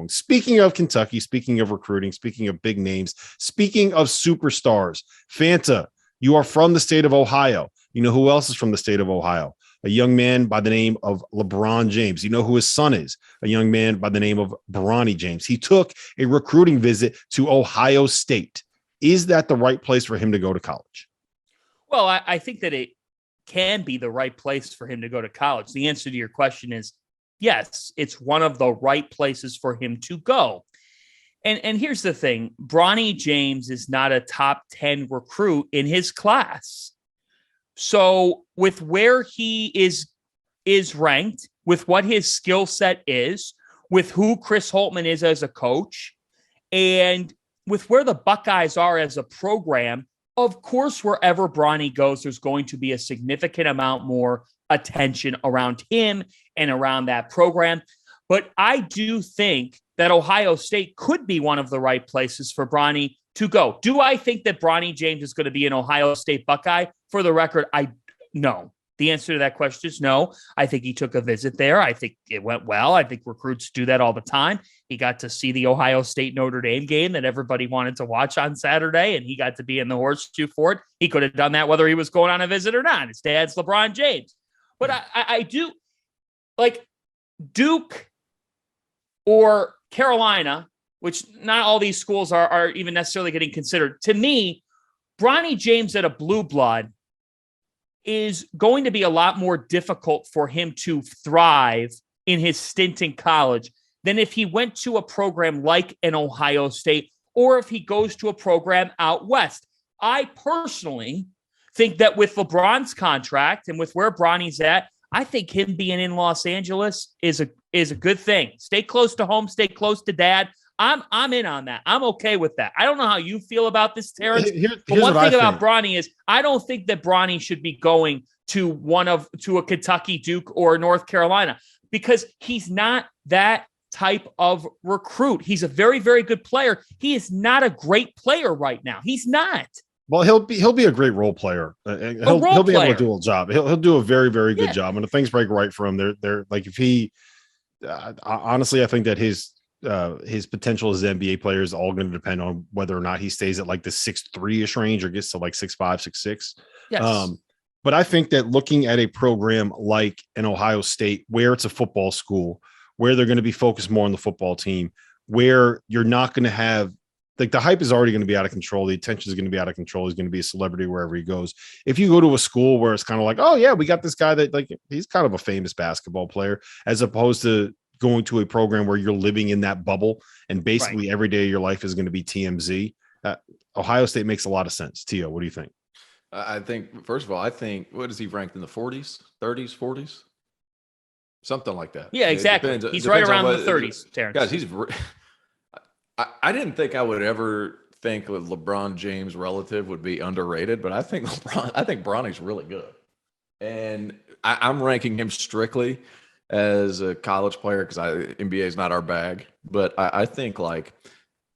going. Speaking of Kentucky, speaking of recruiting, speaking of big names, speaking of superstars, Fanta, you are from the state of Ohio. You know who else is from the state of Ohio? A young man by the name of LeBron James. You know who his son is? A young man by the name of Bronny James. He took a recruiting visit to Ohio State. Is that the right place for him to go to college? Well, I think that it can be the right place for him to go to college. The answer to your question is yes, it's one of the right places for him to go. And here's the thing. Bronny James is not a top 10 recruit in his class. So with where he is ranked, with what his skill set is, with who Chris Holtmann is as a coach, and with where the Buckeyes are as a program, of course, wherever Bronny goes, there's going to be a significant amount more attention around him and around that program. But I do think that Ohio State could be one of the right places for Bronny to go. Do I think that Bronny James is going to be an Ohio State Buckeye? For the record, no. The answer to that question is no. I think he took a visit there. I think it went well. I think recruits do that all the time. He got to see the Ohio State Notre Dame game that everybody wanted to watch on Saturday, and he got to be in the horseshoe for it. He could have done that whether he was going on a visit or not. His dad's LeBron James. But I do like Duke or Carolina, which not all these schools are even necessarily getting considered. To me, Bronny James at a blue blood is going to be a lot more difficult for him to thrive in his stint in college than if he went to a program like an Ohio State or if he goes to a program out west. I personally think that with LeBron's contract and with where Bronny's at, I think him being in Los Angeles is a good thing. Stay close to home, stay close to dad. I'm in on that. I'm okay with that. I don't know how you feel about this, Terrence. But one thing about Bronny is I don't think that Bronny should be going to a Kentucky, Duke, or North Carolina because he's not that type of recruit. He's a very, very good player. He is not a great player right now. He's not. Well, he'll be a great role player. He'll be able to do a job. He'll do a very, very good job. And if things break right for him, they're like if he honestly, I think that his potential as an NBA player is all going to depend on whether or not he stays at like the 6'3" range or gets to like 6'5", 6'6". Yes. But I think that looking at a program like an Ohio State, where it's a football school, where they're going to be focused more on the football team, where you're not going to have like the hype is already going to be out of control. The attention is going to be out of control. He's going to be a celebrity wherever he goes. If you go to a school where it's kind of like, oh yeah, we got this guy that like, he's kind of a famous basketball player, as opposed to going to a program where you're living in that bubble and basically every day of your life is going to be TMZ. Ohio State makes a lot of sense. Tio, what do you think? I think, first of all, what is he ranked in the 40s, 30s, 40s? Something like that. Yeah, exactly. He's right around the 30s, Terrence. Guys, I didn't think I would ever think that LeBron James' relative would be underrated, but I think Bronny's really good. And I'm ranking him strictly as a college player because NBA is not our bag. But I think like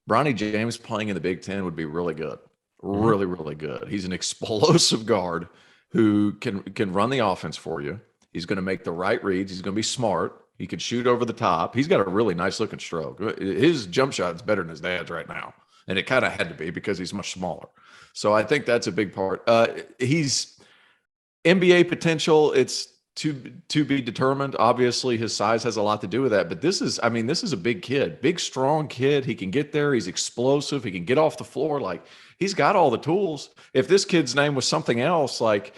Bronny James playing in the Big Ten would be really good. Really, really good. He's an explosive guard who can run the offense for you. He's going to make the right reads. He's going to be smart. He can shoot over the top. He's got a really nice looking stroke. His jump shot is better than his dad's right now. And it kind of had to be because he's much smaller. So I think that's a big part. He's NBA potential. It's to be determined. Obviously, his size has a lot to do with that. But this is a big kid, big, strong kid. He can get there. He's explosive. He can get off the floor. Like, he's got all the tools. If this kid's name was something else, like,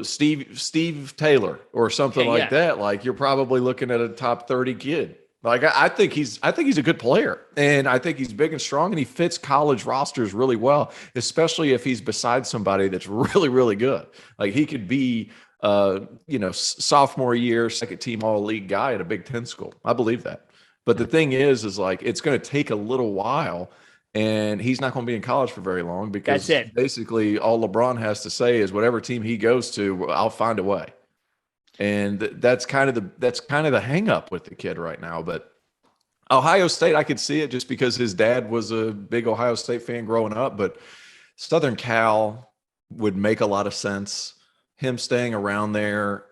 Steve Taylor or something like that, like you're probably looking at a top 30 kid. Like I think he's a good player, and I think he's big and strong, and he fits college rosters really well, especially if he's beside somebody that's really, really good. Like he could be, sophomore year, second team all league guy at a Big Ten school. I believe that. But the thing is like it's going to take a little while. And he's not going to be in college for very long because basically all LeBron has to say is whatever team he goes to, I'll find a way. And that's kind of the hang up with the kid right now. But Ohio State, I could see it just because his dad was a big Ohio State fan growing up. But Southern Cal would make a lot of sense. Him staying around there,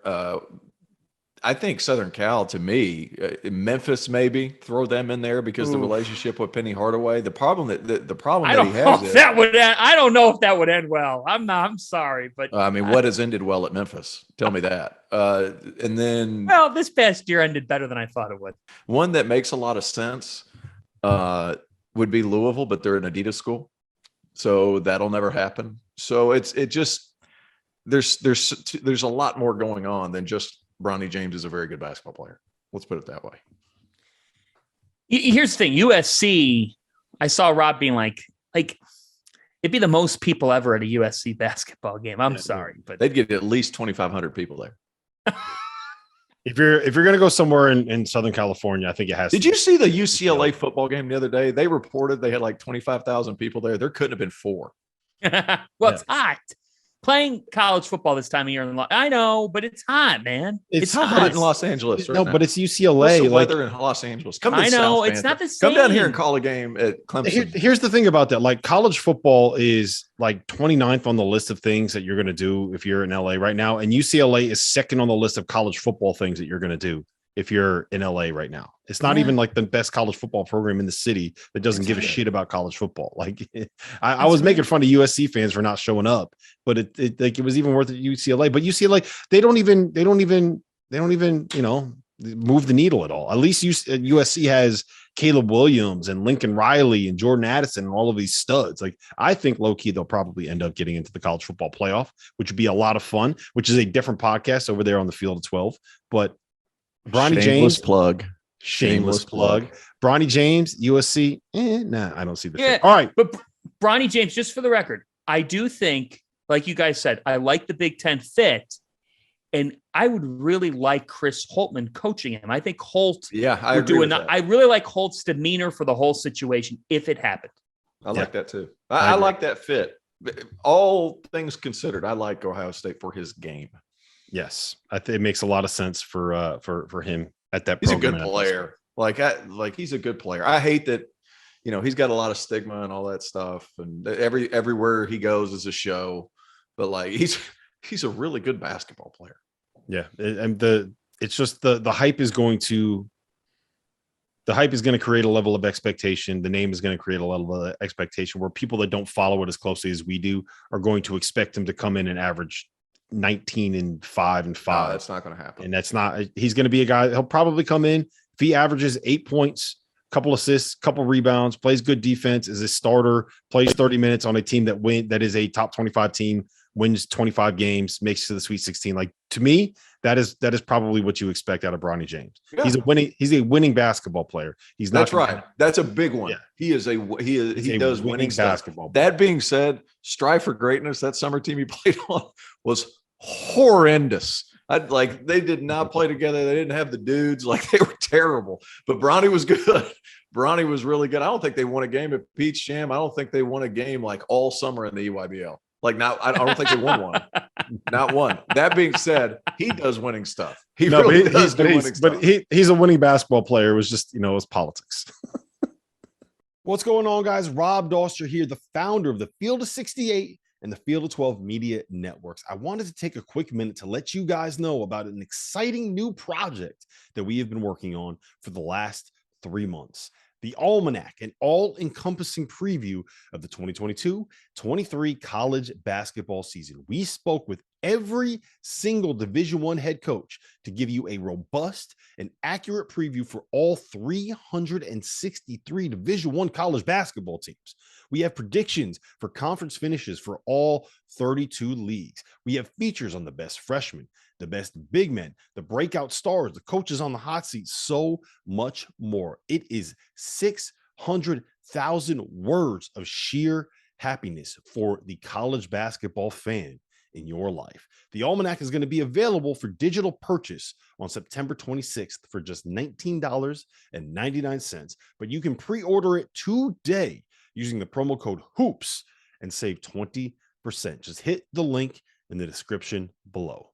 I think Southern Cal, to me, Memphis maybe throw them in there because the relationship with Penny Hardaway. The problem that he has is I don't know if that would end well. I'm sorry, but I mean, what has ended well at Memphis? Tell me that. And then, well, this past year ended better than I thought it would. One that makes a lot of sense would be Louisville, but they're an Adidas school, so that'll never happen. So there's a lot more going on than just Bronny James is a very good basketball player. Let's put it that way. Here's the thing. USC, I saw Rob being like it'd be the most people ever at a USC basketball game. I'm sorry, but they'd get at least 2,500 people there. If you're going to go somewhere in Southern California, I think it has. Did you see the UCLA football game the other day? They reported they had like 25,000 people there. There couldn't have been 4. It's hot. Playing college football this time of year, I know, but it's hot, man. It's hot in Los Angeles. No, but it's UCLA. What's the weather in Los Angeles? Come to I know it's not the same. Come down here and call a game at Clemson. Here's the thing about that. Like, college football is like 29th on the list of things that you're going to do if you're in LA right now, and UCLA is second on the list of college football things that you're going to do if you're in LA right now. It's not even like the best college football program in the city that doesn't give a shit about college football. Like, I was making fun of USC fans for not showing up, but it was even worth it at UCLA. But UCLA, they don't even move the needle at all. At least USC has Caleb Williams and Lincoln Riley and Jordan Addison and all of these studs. Like, I think low key they'll probably end up getting into the college football playoff, which would be a lot of fun. Which is a different podcast over there on the Field of 12, but. Bronny James shameless plug. Bronny James, USC. I don't see the fit. All right. But Bronny James, just for the record, I do think, like you guys said, I like the Big Ten fit. And I would really like Chris Holtmann coaching him. I think Holt. Yeah, I agree with that. I really like Holt's demeanor for the whole situation if it happened. I like that too. I like that fit. All things considered, I like Ohio State for his game. Yes, I think it makes a lot of sense for him at that. He's a good player. He's a good player. I hate that, he's got a lot of stigma and all that stuff, and everywhere he goes is a show. But like, he's a really good basketball player. Yeah, and it's just the hype is going to. The hype is going to create a level of expectation. The name is going to create a level of expectation where people that don't follow it as closely as we do are going to expect him to come in and average 19-5. No, that's not going to happen. And that's not, he's going to be a guy. He'll probably come in if he averages 8 points, couple assists, couple rebounds, plays good defense, is a starter, plays 30 minutes on a team that is a top 25 team, wins 25 games, makes it to the Sweet 16. Like, to me, that is probably what you expect out of Bronny James. Yeah. He's a winning basketball player. That's right. That's a big one. Yeah. He does winning basketball. That being said, Strive for Greatness, that summer team he played on was horrendous. They did not play together. They didn't have the dudes. Like, they were terrible. But Bronny was good. Bronny was really good. I don't think they won a game at Peach Jam. I don't think they won a game like all summer in the EYBL. I don't think they won one. Not one. That being said, he does winning stuff. He's a winning basketball player. It was just, it was politics. What's going on, guys? Rob Doster here, the founder of the Field of 68 and the Field of 12 Media Networks. I wanted to take a quick minute to let you guys know about an exciting new project that we have been working on for the last 3 months. The Almanac, an all-encompassing preview of the 2022-23 college basketball season. We spoke with every single Division I head coach to give you a robust and accurate preview for all 363 Division I college basketball teams. We have predictions for conference finishes for all 32 leagues. We have features on the best freshmen, the best big men, the breakout stars, the coaches on the hot seat, so much more. It is 600,000 words of sheer happiness for the college basketball fan in your life. The Almanac is going to be available for digital purchase on September 26th for just $19.99, but you can pre-order it today using the promo code HOOPS and save 20%. Just hit the link in the description below.